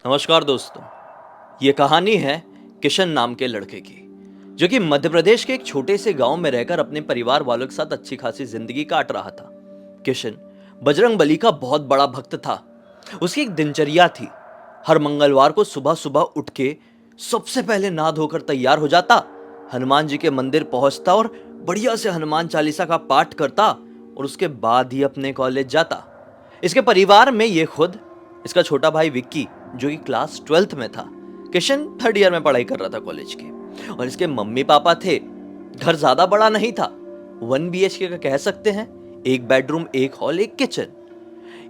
नमस्कार दोस्तों। ये कहानी है किशन नाम के लड़के की, जो कि मध्य प्रदेश के एक छोटे से गांव में रहकर अपने परिवार वालों के साथ अच्छी खासी जिंदगी काट रहा था। किशन बजरंग बली का बहुत बड़ा भक्त था। उसकी एक दिनचर्या थी। हर मंगलवार को सुबह सुबह उठ के सबसे पहले नहा धोकर तैयार हो जाता, हनुमान जी के मंदिर पहुंचता और बढ़िया से हनुमान चालीसा का पाठ करता और उसके बाद ही अपने कॉलेज जाता। इसके परिवार में ये खुद इसका छोटा भाई विक्की, जो कि क्लास 12th में था, किशन 3rd ईयर में पढ़ाई कर रहा था कॉलेज के, और इसके मम्मी पापा थे। घर ज्यादा बड़ा नहीं था, 1 BHK का कह सकते हैं। एक बेडरूम, एक हॉल, एक किचन।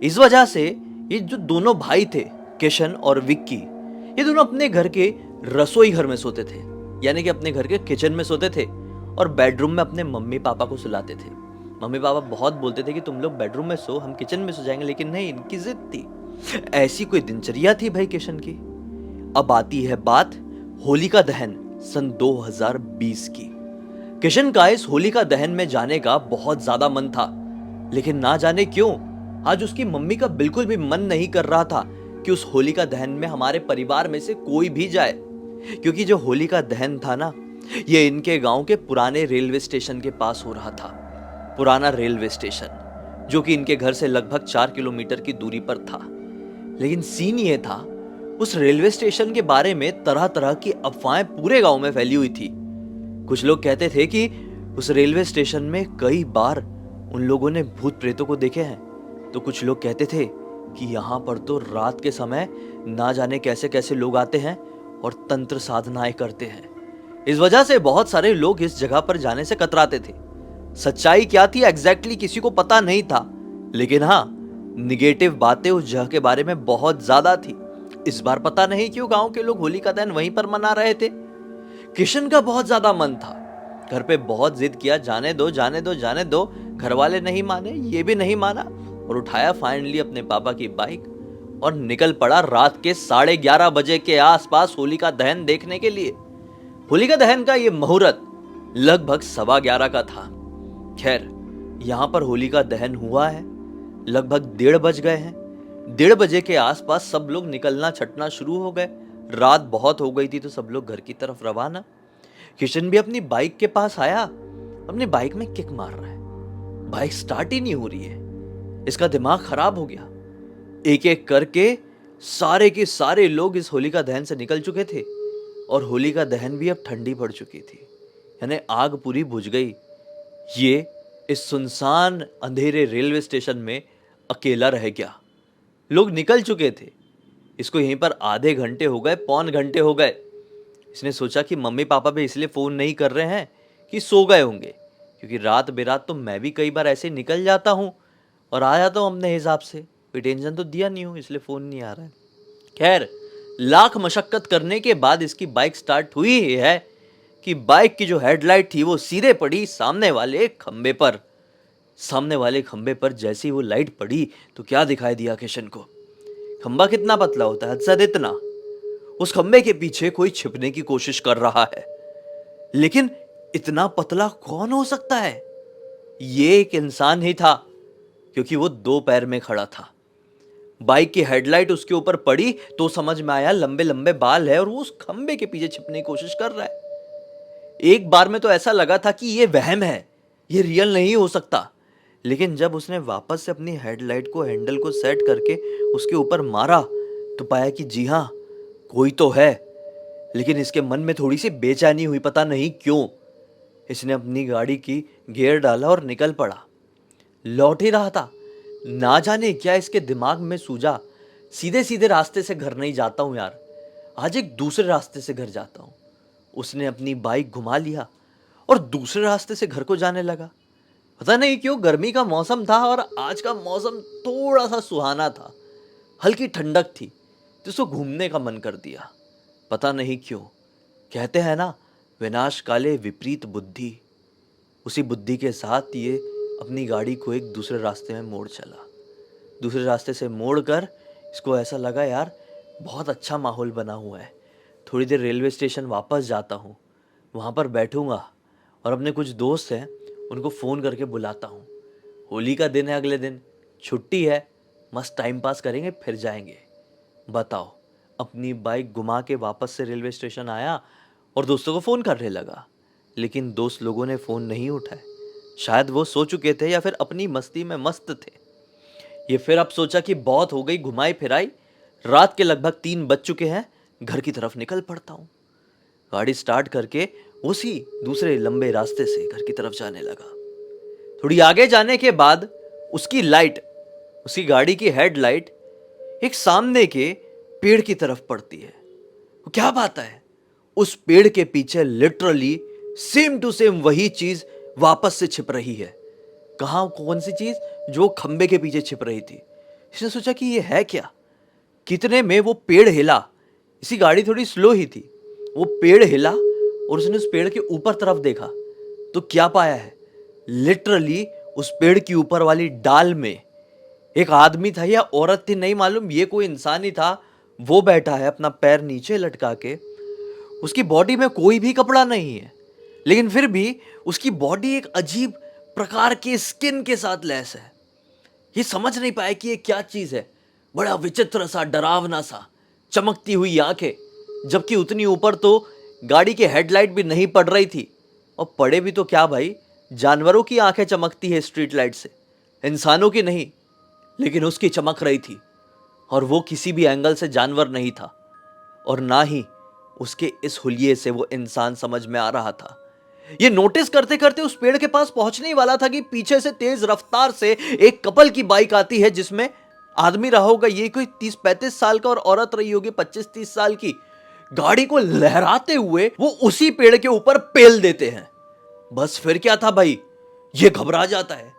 इस वजह से ये जो दोनों भाई थे, किशन और विक्की, ये दोनों अपने घर के रसोई घर में सोते थे, यानी कि अपने घर के किचन में सोते थे, और बेडरूम में अपने मम्मी पापा को सुलाते थे। मम्मी पापा बहुत बोलते थे कि तुम लोग बेडरूम में सो, हम किचन में सो जाएंगे, लेकिन नहीं, इनकी जिद थी। ऐसी कोई दिनचर्या थी भाई किशन की। अब आती है बात होलिका दहन सन 2020 की। किशन का इस होलिका दहन में जाने का बहुत ज्यादा मन था, लेकिन ना जाने क्यों आज उसकी मम्मी का बिल्कुल भी मन नहीं कर रहा था कि उस होलिका दहन में हमारे परिवार में से कोई भी जाए। क्योंकि जो होलिका दहन था ना, ये इनके गांव के पुराने रेलवे स्टेशन के पास हो रहा था। पुराना रेलवे स्टेशन, जो कि इनके घर से लगभग 4 किलोमीटर की दूरी पर था। लेकिन सीन ये था, उस रेलवे स्टेशन के बारे में तरह तरह की अफवाहें पूरे गांव में फैली हुई थी। कुछ लोग कहते थे कि उस रेलवे स्टेशन में कई बार उन लोगों ने भूत प्रेतों को देखे हैं, तो कुछ लोग कहते थे कि यहां पर तो रात के समय ना जाने कैसे कैसे लोग आते हैं और तंत्र साधनाएं करते हैं। इस वजह से बहुत सारे लोग इस जगह पर जाने से कतराते थे। सच्चाई क्या थी एग्जैक्टली किसी को पता नहीं था, लेकिन हाँ, निगेटिव बातें उस जगह के बारे में बहुत ज्यादा थी। इस बार पता नहीं क्यों गांव के लोग होली का दहन वहीं पर मना रहे थे। किशन का बहुत ज्यादा मन था। घर पे बहुत जिद किया, जाने दो जाने दो जाने दो। घर वाले नहीं माने, ये भी नहीं माना, और उठाया फाइनली अपने पापा की बाइक और निकल पड़ा रात के 11:30 बजे के आसपास होलिका दहन देखने के लिए। होलिका दहन का ये मुहूर्त लगभग 11:15 का था। खैर, यहां पर होलिका दहन हुआ है, लगभग 1:30 बज गए हैं। 1:30 बजे के आसपास सब लोग निकलना छटना शुरू हो गए। रात बहुत हो गई थी, तो सब लोग घर की तरफ रवाना। किशन भी अपनी बाइक के पास आया, अपनी बाइक में किक मार रहा है। बाइक स्टार्ट ही नहीं हो रही है। इसका दिमाग खराब हो गया। एक एक करके सारे के सारे लोग इस होलिका दहन से निकल चुके थे, और होलिका दहन भी अब ठंडी पड़ चुकी थी, यानी आग पूरी बुझ गई। ये इस सुनसान अंधेरे रेलवे स्टेशन में अकेला रह गया। लोग निकल चुके थे। इसको यहीं पर आधे घंटे हो गए, पौन घंटे हो गए। इसने सोचा कि मम्मी पापा भी इसलिए फोन नहीं कर रहे हैं कि सो गए होंगे, क्योंकि रात बेरात तो मैं भी कई बार ऐसे निकल जाता हूँ और आ जाता हूँ अपने हिसाब से। कोई टेंशन तो दिया नहीं हूँ, इसलिए फोन नहीं आ रहा है। खैर, लाख मशक्कत करने के बाद इसकी बाइक स्टार्ट हुई ही है कि बाइक की जो हेडलाइट थी वो सीधे पड़ी सामने वाले खंबे पर। सामने वाले खंबे पर जैसे ही वो लाइट पड़ी, तो क्या दिखाई दिया किशन को? खंबा कितना पतला होता है, हद इतना। उस खंबे के पीछे कोई छिपने की कोशिश कर रहा है, लेकिन इतना पतला कौन हो सकता है? ये एक इंसान ही था, क्योंकि वो 2 पैर में खड़ा था। बाइक की हेडलाइट उसके ऊपर पड़ी तो समझ में आया लंबे लंबे बाल है, और वो उस खंबे के पीछे छिपने की कोशिश कर रहा है। एक बार में तो ऐसा लगा था कि ये वहम है, ये रियल नहीं हो सकता। लेकिन जब उसने वापस से अपनी हेडलाइट को, हैंडल को सेट करके उसके ऊपर मारा, तो पाया कि जी हाँ, कोई तो है। लेकिन इसके मन में थोड़ी सी बेचैनी हुई, पता नहीं क्यों। इसने अपनी गाड़ी की गियर डाला और निकल पड़ा। लौट ही रहा था, ना जाने क्या इसके दिमाग में सूझा, सीधे सीधे रास्ते से घर नहीं जाता हूं यार, आज एक दूसरे रास्ते से घर जाता हूं। उसने अपनी बाइक घुमा लिया और दूसरे रास्ते से घर को जाने लगा। पता नहीं क्यों गर्मी का मौसम था और आज का मौसम थोड़ा सा सुहाना था, हल्की ठंडक थी, तो उसको घूमने का मन कर दिया। पता नहीं क्यों, कहते हैं ना, विनाश काले विपरीत बुद्धि। उसी बुद्धि के साथ ये अपनी गाड़ी को एक दूसरे रास्ते में मोड़ चला। दूसरे रास्ते से मोड़ कर इसको ऐसा लगा, यार बहुत अच्छा माहौल बना हुआ है, थोड़ी देर रेलवे स्टेशन वापस जाता हूँ, वहाँ पर बैठूंगा और अपने कुछ दोस्त हैं उनको फ़ोन करके बुलाता हूँ। होली का दिन है, अगले दिन छुट्टी है, मस्त टाइम पास करेंगे, फिर जाएंगे। बताओ, अपनी बाइक घुमा के वापस से रेलवे स्टेशन आया और दोस्तों को फ़ोन करने लगा, लेकिन दोस्त लोगों ने फ़ोन नहीं उठाए। शायद वो सो चुके थे या फिर अपनी मस्ती में मस्त थे। ये फिर अब सोचा कि बहुत हो गई घुमाई फिराई, रात के लगभग 3 बज चुके हैं, घर की तरफ निकल पड़ता हूँ। गाड़ी स्टार्ट करके उसी दूसरे लंबे रास्ते से घर की तरफ जाने लगा। थोड़ी आगे जाने के बाद उसकी लाइट, उसकी गाड़ी की हेडलाइट एक सामने के पेड़ की तरफ पड़ती है। वो क्या बात है, उस पेड़ के पीछे लिटरली सेम टू सेम वही चीज वापस से छिप रही है। कहां, कौन सी चीज? जो खंबे के पीछे छिप रही थी। इसने सोचा कि ये है क्या। कितने में वो पेड़ हिला। इसी गाड़ी थोड़ी स्लो ही थी। वो पेड़ हिला और उसने उस पेड़ के ऊपर तरफ देखा तो क्या पाया है, लिटरली उस पेड़ की ऊपर वाली डाल में एक आदमी था या औरत थी नहीं मालूम, ये कोई इंसान ही था। वो बैठा है अपना पैर नीचे लटका के। उसकी बॉडी में कोई भी कपड़ा नहीं है, लेकिन फिर भी उसकी बॉडी एक अजीब प्रकार के स्किन के साथ लैस है। ये समझ नहीं पाया कि ये क्या चीज है। बड़ा विचित्र सा, डरावना सा, चमकती हुई आंखें, जबकि उतनी ऊपर तो गाड़ी की हेडलाइट भी नहीं पड़ रही थी। और पड़े भी तो क्या भाई, जानवरों की आंखें चमकती है स्ट्रीट लाइट से, इंसानों की नहीं। लेकिन उसकी चमक रही थी और वो किसी भी एंगल से जानवर नहीं था और ना ही उसके इस हुलिये से वो इंसान समझ में आ रहा था। ये नोटिस करते करते उस पेड़ के पास पहुंचने ही वाला था कि पीछे से तेज रफ्तार से एक कपल की बाइक आती है, जिसमें आदमी रहा होगा ये कोई 30-35 साल का और औरत रही होगी 25-30 साल की। गाड़ी को लहराते हुए वो उसी पेड़ के ऊपर पेल देते हैं। बस फिर क्या था भाई, ये घबरा जाता है।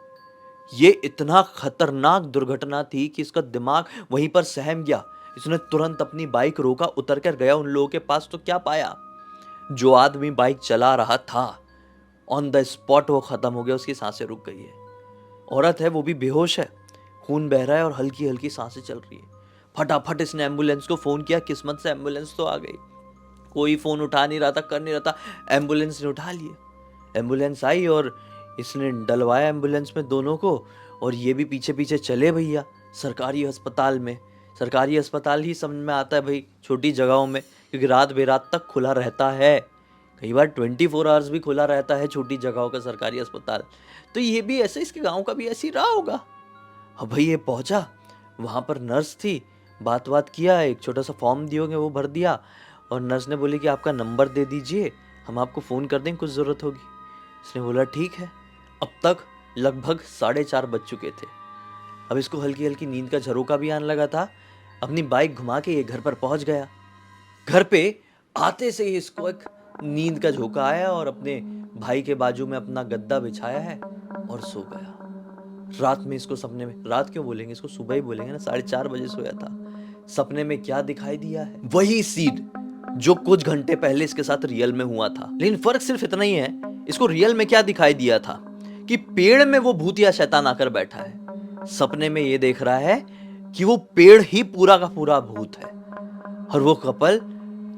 ये इतना खतरनाक दुर्घटना थी कि इसका दिमाग वहीं पर सहम गया। इसने तुरंत अपनी बाइक रोका, उतर कर गया उन लोगों के पास। तो क्या पाया, जो आदमी बाइक चला रहा था ऑन द स्पॉट वो खत्म हो गया, उसकी सांसें रुक गई है। औरत है, वो भी बेहोश है, खून बह रहा है और हल्की हल्की सांसें चल रही है। फटाफट इसने एम्बुलेंस को फोन किया। किस्मत से एम्बुलेंस तो आ गई। कोई फोन उठा नहीं रहा था, कर नहीं रहा था, एम्बुलेंस ने उठा लिए। एम्बुलेंस आई और इसने डलवाया एम्बुलेंस में दोनों को, और ये भी पीछे पीछे चले भैया सरकारी अस्पताल में। सरकारी अस्पताल ही समझ में आता है भाई छोटी जगहों में, क्योंकि रात बेरात तक खुला रहता है। कई बार 24 आवर्स भी खुला रहता है छोटी जगहों का सरकारी अस्पताल। तो ये भी ऐसे, इसके गांव का भी ऐसे ही रहा होगा। अब भाई ये पहुंचा, वहाँ पर नर्स थी, बात किया, एक छोटा सा फॉर्म दिए वो भर दिया, और नर्स ने बोली कि आपका नंबर दे दीजिए, हम आपको फ़ोन कर देंगे, कुछ ज़रूरत होगी। इसने बोला ठीक है। अब तक लगभग 4:30 बज चुके थे। अब इसको हल्की हल्की नींद का झरोका भी आने लगा था। अपनी बाइक घुमा के ये घर पर पहुंच गया। घर पे आते से ही इसको एक नींद का झोंका आया और अपने भाई के बाजू में अपना गद्दा बिछाया है और सो गया। रात में इसको सपने में, रात क्यों बोलेंगे, इसको सुबह ही बोलेंगे ना, 4:30 बजे सोया था। सपने में क्या दिखाई दिया है, वही सीन जो कुछ घंटे पहले इसके साथ रियल में हुआ था। लेकिन फर्क सिर्फ इतना ही है, इसको रियल में क्या दिखाई दिया था कि पेड़ में वो भूत या शैतान आकर बैठा है। सपने में ये देख रहा है कि वो पेड़ ही पूरा का पूरा भूत है, और वो कपल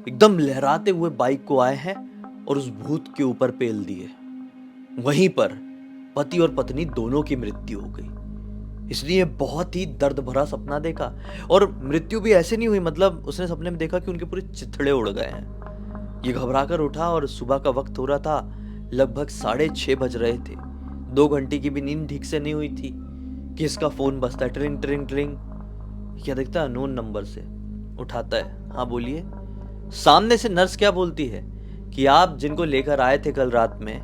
एकदम लहराते हुए बाइक को आए हैं और उस भूत के ऊपर पेल दिए। वहीं पर पति और पत्नी दोनों की मृत्यु हो गई। इसलिए बहुत ही दर्द भरा सपना देखा, और मृत्यु भी ऐसे नहीं हुई, मतलब उसने सपने में देखा कि उनके पूरे चिथड़े उड़ गए हैं। ये घबरा कर उठा और सुबह का वक्त हो रहा था, लगभग 6:30 बज रहे थे। 2 घंटे की भी नींद ठीक से नहीं हुई थी कि इसका फोन बजता है, ट्रिंग ट्रिंग ट्रिंग। क्या दिखता है, अननोन नंबर से। उठाता है, हाँ बोलिए। सामने से नर्स क्या बोलती है कि आप जिनको लेकर आए थे कल रात में,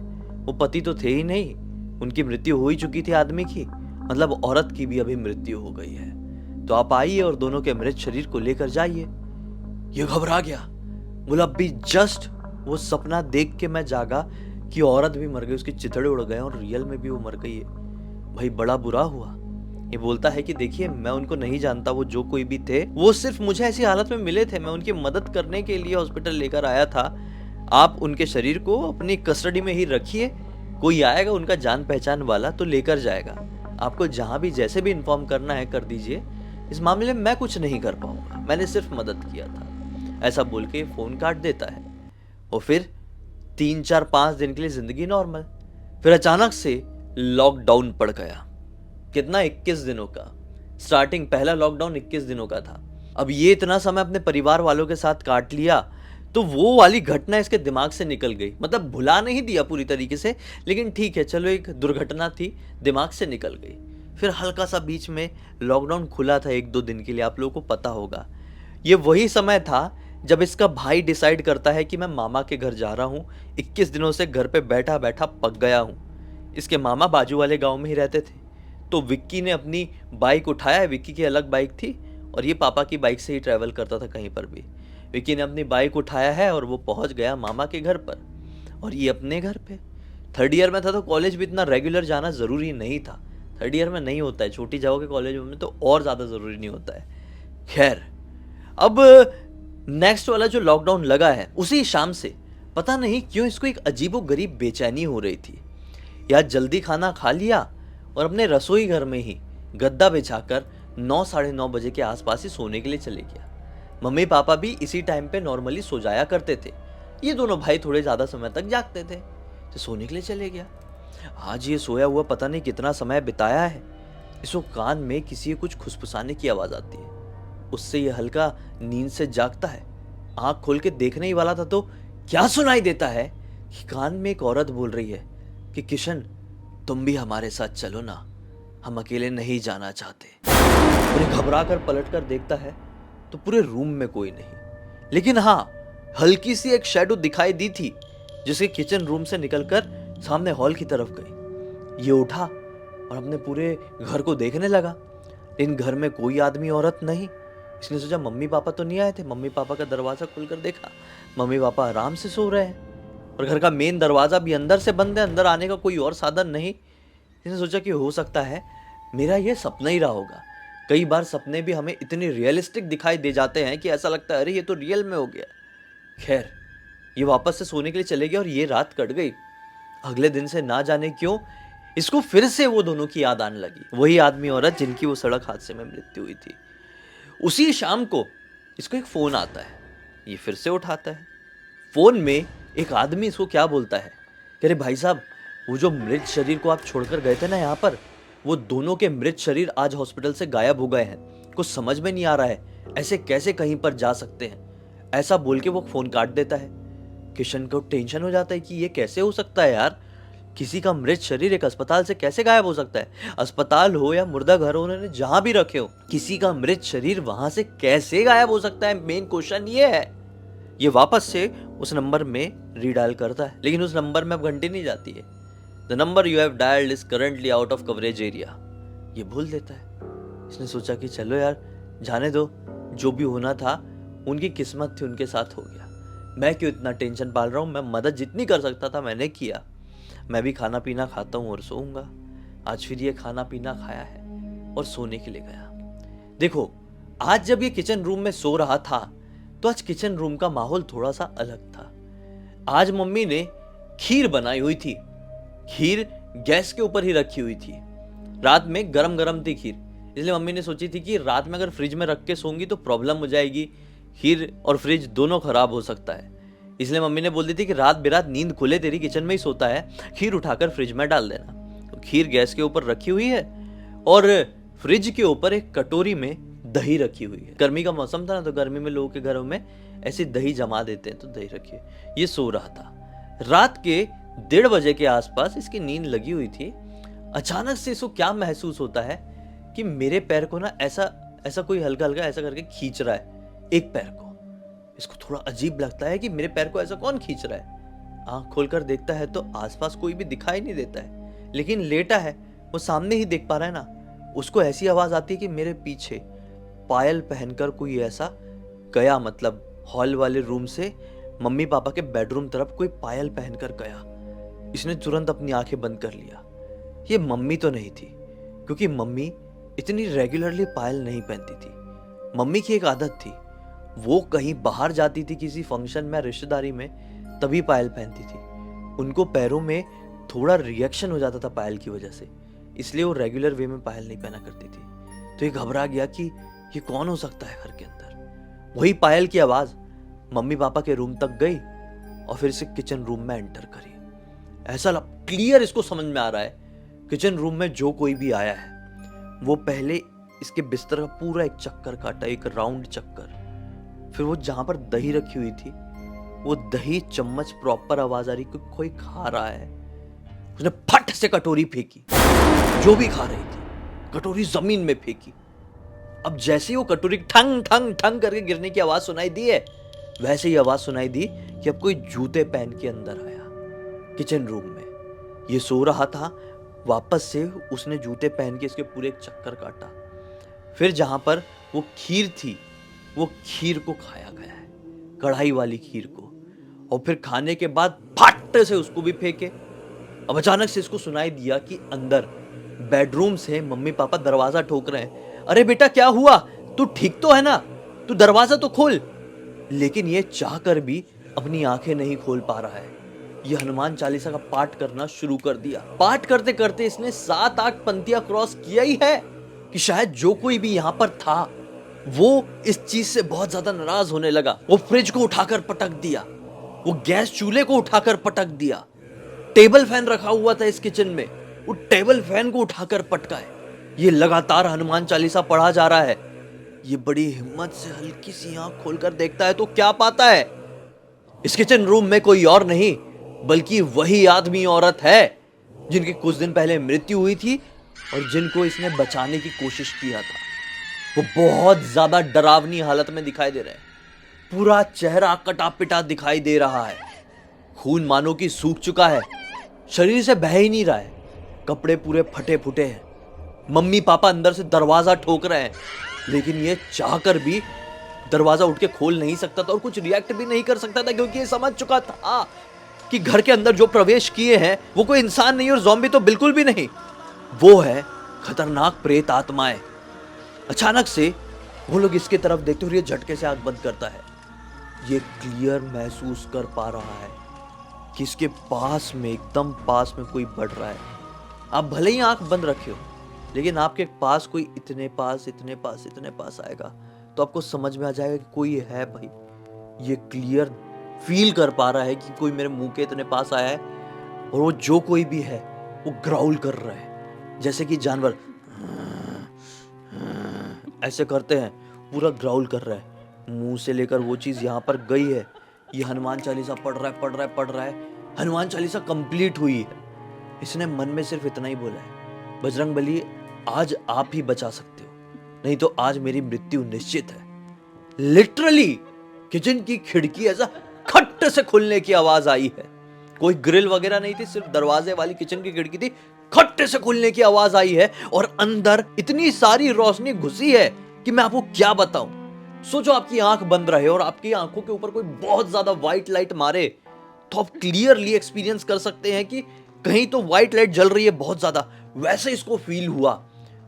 वो पति तो थे ही नहीं, उनकी मृत्यु हो ही चुकी थी आदमी की, मतलब औरत की भी अभी मृत्यु हो गई है। तो आप आइए और दोनों के मृत शरीर को लेकर जाइए। ये घबरा गया, बोला अभी जस्ट वो सपना देख के मैं जागा कि औरत भी मर गई, उसके चिथड़े उड़ गए और रियल में भी वो मर गई है। भाई बड़ा बुरा हुआ। ये बोलता है कि देखिए मैं उनको नहीं जानता, वो जो कोई भी थे, वो सिर्फ मुझे ऐसी हालत में मिले थे, मैं उनकी मदद करने के लिए हॉस्पिटल लेकर आया था। आप उनके शरीर को अपनी कस्टडी में ही रखिए, कोई आएगा उनका जान पहचान वाला तो लेकर जाएगा। आपको जहां भी जैसे भी इन्फॉर्म करना है कर दीजिए, इस मामले में मैं कुछ नहीं कर पाऊंगा, मैंने सिर्फ मदद किया था। ऐसा बोल के फोन काट देता है। और फिर 3-4-5 दिन के लिए जिंदगी नॉर्मल। फिर अचानक से लॉकडाउन पड़ गया। कितना, 21 दिनों का। स्टार्टिंग पहला लॉकडाउन 21 दिनों का था। अब ये इतना समय अपने परिवार वालों के साथ काट लिया, तो वो वाली घटना इसके दिमाग से निकल गई। मतलब भुला नहीं दिया पूरी तरीके से, लेकिन ठीक है चलो, एक दुर्घटना थी, दिमाग से निकल गई। फिर हल्का सा बीच में लॉकडाउन खुला था 1-2 दिन के लिए, आप लोगों को पता होगा। ये वही समय था जब इसका भाई डिसाइड करता है कि मैं मामा के घर जा रहा हूँ, 21 दिनों से घर पे बैठा बैठा पक गया हूँ। इसके मामा बाजू वाले गांव में ही रहते थे, तो विक्की ने अपनी बाइक उठाया। विक्की की अलग बाइक थी और ये पापा की बाइक से ही ट्रैवल करता था कहीं पर भी। विक्की ने अपनी बाइक उठाया है और वो पहुंच गया मामा के घर पर, और ये अपने घर पे। 3rd ईयर में था तो कॉलेज भी इतना रेगुलर जाना ज़रूरी नहीं था। 3rd ईयर में नहीं होता है, छोटी जाओगे कॉलेज में तो और ज़्यादा ज़रूरी नहीं होता है। खैर, अब नेक्स्ट वाला जो लॉकडाउन लगा है, उसी शाम से पता नहीं क्यों इसको एक अजीबो गरीब बेचैनी हो रही थी। या जल्दी खाना खा लिया और अपने रसोई घर में ही गद्दा बिछाकर 9 साढ़े 9 बजे के आसपास ही सोने के लिए चले गया। मम्मी पापा भी इसी टाइम पे नॉर्मली सो जाया करते थे। ये दोनों भाई थोड़े ज़्यादा समय तक जागते थे, तो सोने के लिए चले गया। आज ये सोया हुआ पता नहीं कितना समय बिताया है। इसको कान में किसी कुछ खुसफुसाने की आवाज़ आती है। उससे ये हल्का नींद से जागता है। आंख खोल के देखने ही वाला था तो क्या सुनाई देता है कि कान में एक औरत बोल रही है कि किशन, तुम भी हमारे साथ चलो ना, हम अकेले नहीं जाना चाहते। और घबरा कर पलट कर देखता है तो पूरे रूम में कोई नहीं, लेकिन हाँ, हल्की सी एक शैडो दिखाई दी थी जिसके किचन रूम से निकलकर सामने हॉल की तरफ गई। ये उठा और अपने पूरे घर को देखने लगा, लेकिन घर में कोई आदमी औरत नहीं। इसने सोचा मम्मी पापा तो नहीं आए थे। मम्मी पापा का दरवाजा खुलकर देखा, मम्मी पापा आराम से सो रहे हैं और घर का मेन दरवाजा भी अंदर से बंद है, अंदर आने का कोई और साधन नहीं। इसने सोचा कि हो सकता है मेरा ये सपना ही रहा होगा। कई बार सपने भी हमें इतने रियलिस्टिक दिखाई दे जाते हैं कि ऐसा लगता है अरे ये तो रियल में हो गया। खैर, ये वापस से सोने के लिए चले गए और ये रात कट गई। अगले दिन से ना जाने क्यों इसको फिर से वो दोनों की याद आने लगी, वही आदमी औरत जिनकी वो सड़क हादसे में मृत्यु हुई थी। उसी शाम को इसको एक फोन आता है। ये फिर से उठाता है। फोन में एक आदमी इसको क्या बोलता है कि अरे भाई साहब, वो जो मृत शरीर को आप छोड़कर गए थे ना यहाँ पर, वो दोनों के मृत शरीर आज हॉस्पिटल से गायब हो गए हैं। कुछ समझ में नहीं आ रहा है, ऐसे कैसे कहीं पर जा सकते हैं। ऐसा बोल के वो फोन काट देता है। किशन को टेंशन हो जाता है कि ये कैसे हो सकता है यार, किसी का मृत शरीर एक अस्पताल से कैसे गायब हो सकता है। अस्पताल हो या मुर्दा घर हो, उन्होंने जहां भी रखे हो, किसी का मृत शरीर वहां से कैसे गायब हो सकता है, मेन क्वेश्चन ये है। ये वापस से उस नंबर में रीडायल करता है, लेकिन उस नंबर में अब घंटी नहीं जाती है। The number you have dialled is currently out of coverage area, ये भूल देता है। इसने सोचा कि चलो यार जाने दो, जो भी होना था उनकी किस्मत थी, उनके साथ हो गया। मैं क्यों इतना टेंशन पाल रहा हूँ, मैं मदद जितनी कर सकता था मैंने किया। मैं भी खाना पीना खाता हूँ और सोऊंगा। आज फिर ये खाना पीना खाया है और सोने के लिए गया। देखो, आज जब ये किचन रूम में सो रहा था तो आज किचन रूम का माहौल थोड़ा सा अलग था। आज मम्मी ने खीर बनाई हुई थी। खीर गैस के ऊपर ही रखी हुई थी। रात में गरम गरम थी खीर, इसलिए मम्मी ने सोची थी कि रात में अगर फ्रिज में रख के सोंगी तो प्रॉब्लम हो जाएगी, खीर और फ्रिज दोनों खराब हो सकता है। इसलिए मम्मी ने बोल दी थी कि रात बेरात नींद खुले तेरी किचन में ही सोता है, खीर उठाकर फ्रिज में डाल देना। तो खीर गैस के ऊपर रखी हुई है और फ्रिज के ऊपर एक कटोरी में दही रखी हुई है। गर्मी का मौसम था ना, तो गर्मी में लोगों के घरों में ऐसी दही जमा देते हैं, तो दही रखी है। ये सो रहा था। रात के 1:30 बजे के आसपास इसकी नींद लगी हुई थी। अचानक से इसको क्या महसूस होता है कि मेरे पैर को ना ऐसा कोई हल्का हल्का ऐसा करके खींच रहा है, एक पैर को। इसको थोड़ा अजीब लगता है कि मेरे पैर को ऐसा कौन खींच रहा है। आंख खोलकर देखता है तो आसपास कोई भी दिखाई नहीं देता है, लेकिन लेटा है, वो सामने ही देख पा रहा है ना। उसको ऐसी आवाज आती है कि मेरे पीछे पायल पहनकर कोई ऐसा गया, मतलब हॉल वाले रूम से मम्मी पापा के बेडरूम तरफ कोई पायल पहनकर गया। इसने तुरंत अपनी आंखें बंद कर लिया। ये मम्मी तो नहीं थी, क्योंकि मम्मी इतनी रेगुलरली पायल नहीं पहनती थी। मम्मी की एक आदत थी, वो कहीं बाहर जाती थी किसी फंक्शन में, रिश्तेदारी में, तभी पायल पहनती थी। उनको पैरों में थोड़ा रिएक्शन हो जाता था पायल की वजह से, इसलिए वो रेगुलर वे में पायल नहीं पहना करती थी। तो ये घबरा गया कि ये कौन हो सकता है घर के अंदर। वही पायल की आवाज मम्मी पापा के रूम तक गई और फिर से किचन रूम में एंटर करी। ऐसा क्लियर इसको समझ में आ रहा है किचन रूम में जो कोई भी आया है वो पहले इसके बिस्तर का पूरा एक चक्कर काटा, एक राउंड चक्कर। फिर वो जहां पर दही रखी हुई थी, वो दही चम्मच प्रॉपर आवाज आ रही कि कोई खा रहा है। उसने फट से कटोरी फेंकी, जो भी खा रही थी कटोरी जमीन में फेंकी। अब जैसे ही वो कटोरी ठंग ठंग ठंग करके गिरने की आवाज सुनाई दी है, वैसे ही आवाज सुनाई दी कि अब कोई जूते पहन के अंदर आया किचन रूम में। ये सो रहा था, वापस से उसने जूते पहन के इसके पूरे एक चक्कर काटा। फिर जहां पर वो खीर थी, वो खीर को खाया गया है, कढ़ाई वाली खीर को। और फिर खाने के बाद फट से उसको भी फेंके। अब अचानक से इसको सुनाई दिया कि अंदर बेडरूम से मम्मी पापा दरवाजा ठोक रहे हैं। अरे बेटा क्या हुआ, तू ठीक तो है ना, तू दरवाजा तो खोल। लेकिन ये चाहकर भी अपनी आंखें नहीं खोल पा रहा है। ये हनुमान चालीसा का पाठ करना शुरू कर दिया। पाठ करते करते इसने 7-8 पंक्तियां क्रॉस किया ही है कि शायद जो कोई भी यहां पर था वो इस चीज से बहुत ज्यादा नाराज होने लगा। वो फ्रिज को उठाकर पटक दिया, वो गैस चूल्हे को उठाकर पटक दिया, टेबल फैन रखा हुआ था इस किचन में, वो टेबल फैन को उठाकर पटका है। ये लगातार हनुमान चालीसा पढ़ा जा रहा है। ये बड़ी हिम्मत से हल्की सी आंख खोलकर देखता है तो क्या पाता है, इस किचन रूम में कोई और नहीं बल्कि वही आदमी औरत है जिनकी कुछ दिन पहले मृत्यु हुई थी और जिनको इसने बचाने की कोशिश किया था। वो बहुत ज्यादा डरावनी हालत में दिखाई दे रहा है, पूरा चेहरा कटा पिटा दिखाई दे रहा है, खून मानो कि सूख चुका है, शरीर से बह ही नहीं रहा है, कपड़े पूरे फटे फुटे हैं। मम्मी पापा अंदर से दरवाजा ठोक रहे हैं, लेकिन ये चाहकर भी दरवाजा उठ के खोल नहीं सकता था और कुछ रिएक्ट भी नहीं कर सकता था, क्योंकि ये समझ चुका था कि घर के अंदर जो प्रवेश किए हैं वो कोई इंसान नहीं और ज़ॉम्बी तो बिल्कुल भी नहीं, वो है खतरनाक प्रेत आत्माएं। अचानक से वो लोग इसके तरफ देखते और ये झटके से आंख बंद करता है। ये क्लियर महसूस कर पा रहा है कि इसके पास में, एकदम पास में कोई बढ़ रहा है। आप भले ही आंख बंद रखे हो, लेकिन आपके पास कोई इतने पास आएगा तो आपको समझ में आ जाएगा कि कोई है भाई। ये क्लियर फील कर पा रहा है कि कोई मेरे मुंह के इतने पास आया है और वो जो कोई भी है वो ग्राउल कर रहा है, जैसे कि जानवर ऐसे करते हैं, पूरा ग्राउल कर रहा है। मुंह से लेकर वो चीज यहाँ पर गई है। ये हनुमान चालीसा पढ़ रहा है। हनुमान चालीसा कंप्लीट हुई है। इसने मन में सिर्फ इतना ही बोला है, बजरंग बली आज आप ही बचा सकते हो, नहीं तो आज मेरी मृत्यु निश्चित है। लिटरली किचन की खिड़की ऐसा खट से खुलने की आवाज आई है। कोई ग्रिल वगैरह नहीं थी, सिर्फ दरवाजे वाली किचन की खिड़की थी, खट से खुलने की आवाज आई है और अंदर इतनी सारी रोशनी घुसी है कि मैं आपको क्या बताऊं। सोचो आपकी आंख बंद रहे और आपकी आंखों के ऊपर कोई बहुत ज्यादा व्हाइट लाइट मारे तो आप क्लियरली एक्सपीरियंस कर सकते हैं कि कहीं तो व्हाइट लाइट जल रही है बहुत ज्यादा। वैसे इसको फील हुआ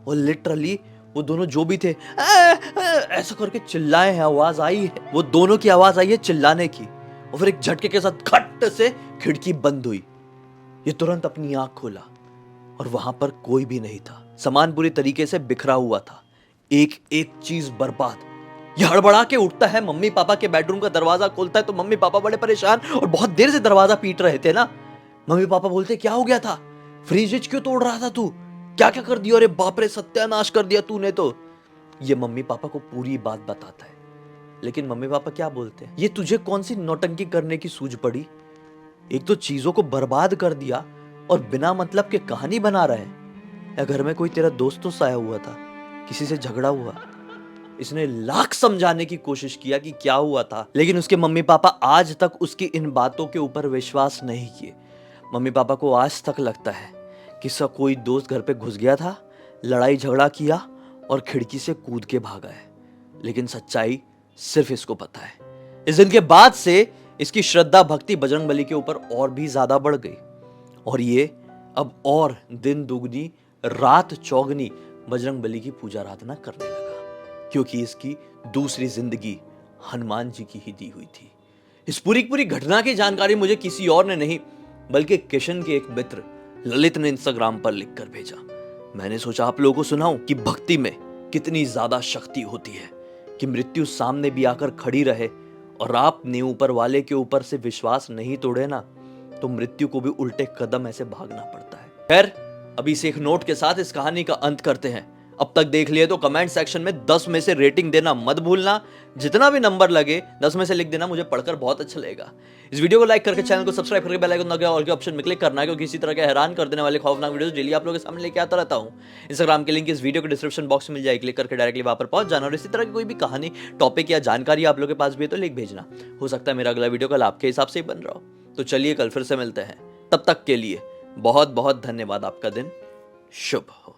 और लिटरली वो दोनों जो भी थे ऐसा करके चिल्लाए हैं, आवाज आई है, वो दोनों की आवाज आई है चिल्लाने की। और फिर एक झटके के साथ खट से खिड़की बंद हुई। ये तुरंत अपनी आंख खोला और वहां पर कोई भी नहीं था। सामान बुरी तरीके से बिखरा हुआ था, एक एक चीज बर्बाद। ये हड़बड़ा के उठता है, मम्मी पापा के बेडरूम का दरवाजा खोलता है तो मम्मी पापा बड़े परेशान और बहुत देर से दरवाजा पीट रहे थे ना। मम्मी पापा बोलते क्या हो गया था, फ्रिज क्यों तोड़ रहा था तू, क्या क्या कर दिया, अरे बाप रे सत्यानाश कर दिया तूने तो। ये मम्मी पापा को पूरी बात बताता है, लेकिन मम्मी पापा क्या बोलते हैं, ये तुझे कौन सी नौटंकी करने की सूझ पड़ी, एक तो चीजों को बर्बाद कर दिया और बिना मतलब के कहानी बना रहे हैं। या घर में कोई तेरा दोस्त तो आया हुआ था, किसी से झगड़ा हुआ। इसने लाख समझाने की कोशिश किया कि क्या हुआ था, लेकिन उसके मम्मी पापा आज तक उसकी इन बातों के ऊपर विश्वास नहीं किए। मम्मी पापा को आज तक लगता है कि इसका कोई दोस्त घर पे घुस गया था, लड़ाई झगड़ा किया और खिड़की से कूद के भागा है, लेकिन सच्चाई सिर्फ इसको पता है। इस दिन के बाद से इसकी श्रद्धा भक्ति बजरंगबली के ऊपर और भी ज्यादा बढ़ गई और ये अब और दिन दुगनी रात चौगनी बजरंगबली की पूजा आराधना करने लगा, क्योंकि इसकी दूसरी जिंदगी हनुमान जी की ही दी हुई थी। इस पूरी घटना की जानकारी मुझे किसी और ने नहीं बल्कि किशन के एक मित्र ललित ने इंस्टाग्राम पर लिखकर भेजा। मैंने सोचा आप लोगों को सुनाऊं कि भक्ति में कितनी ज्यादा शक्ति होती है, कि मृत्यु सामने भी आकर खड़ी रहे और आपने ऊपर वाले के ऊपर से विश्वास नहीं तोड़े ना, तो मृत्यु को भी उल्टे कदम ऐसे भागना पड़ता है। खैर, अभी से एक नोट के साथ इस कहानी का अंत करते हैं। अब तक देख लिए तो कमेंट सेक्शन में 10 में से रेटिंग देना मत भूलना। जितना भी नंबर लगे 10 में से लिख देना, मुझे पढ़कर बहुत अच्छा लगेगा। इस वीडियो को लाइक करके चैनल को सब्सक्राइब करके बेल आइकन दबाकर ऑल के ऑप्शन में क्लिक करना है, क्योंकि इसी तरह के हैरान कर देने वाले खौफनाक वीडियोस डेली आप लोगों के सामने लेके आता रहता हूं। इंस्टाग्राम की लिंक इस वीडियो के डिस्क्रिप्शन बॉक्स में मिल जाएगी, क्लिक करके डायरेक्टली वहां पर पहुंच जाना। और इसी तरह की कोई भी कहानी, टॉपिक या जानकारी आप लोगों के पास भी है तो लिख भेजना। हो सकता है मेरा अगला वीडियो कल आपके हिसाब से ही बन रहा हो। तो चलिए कल फिर से मिलते हैं, तब तक के लिए बहुत बहुत धन्यवाद। आपका दिन शुभ हो।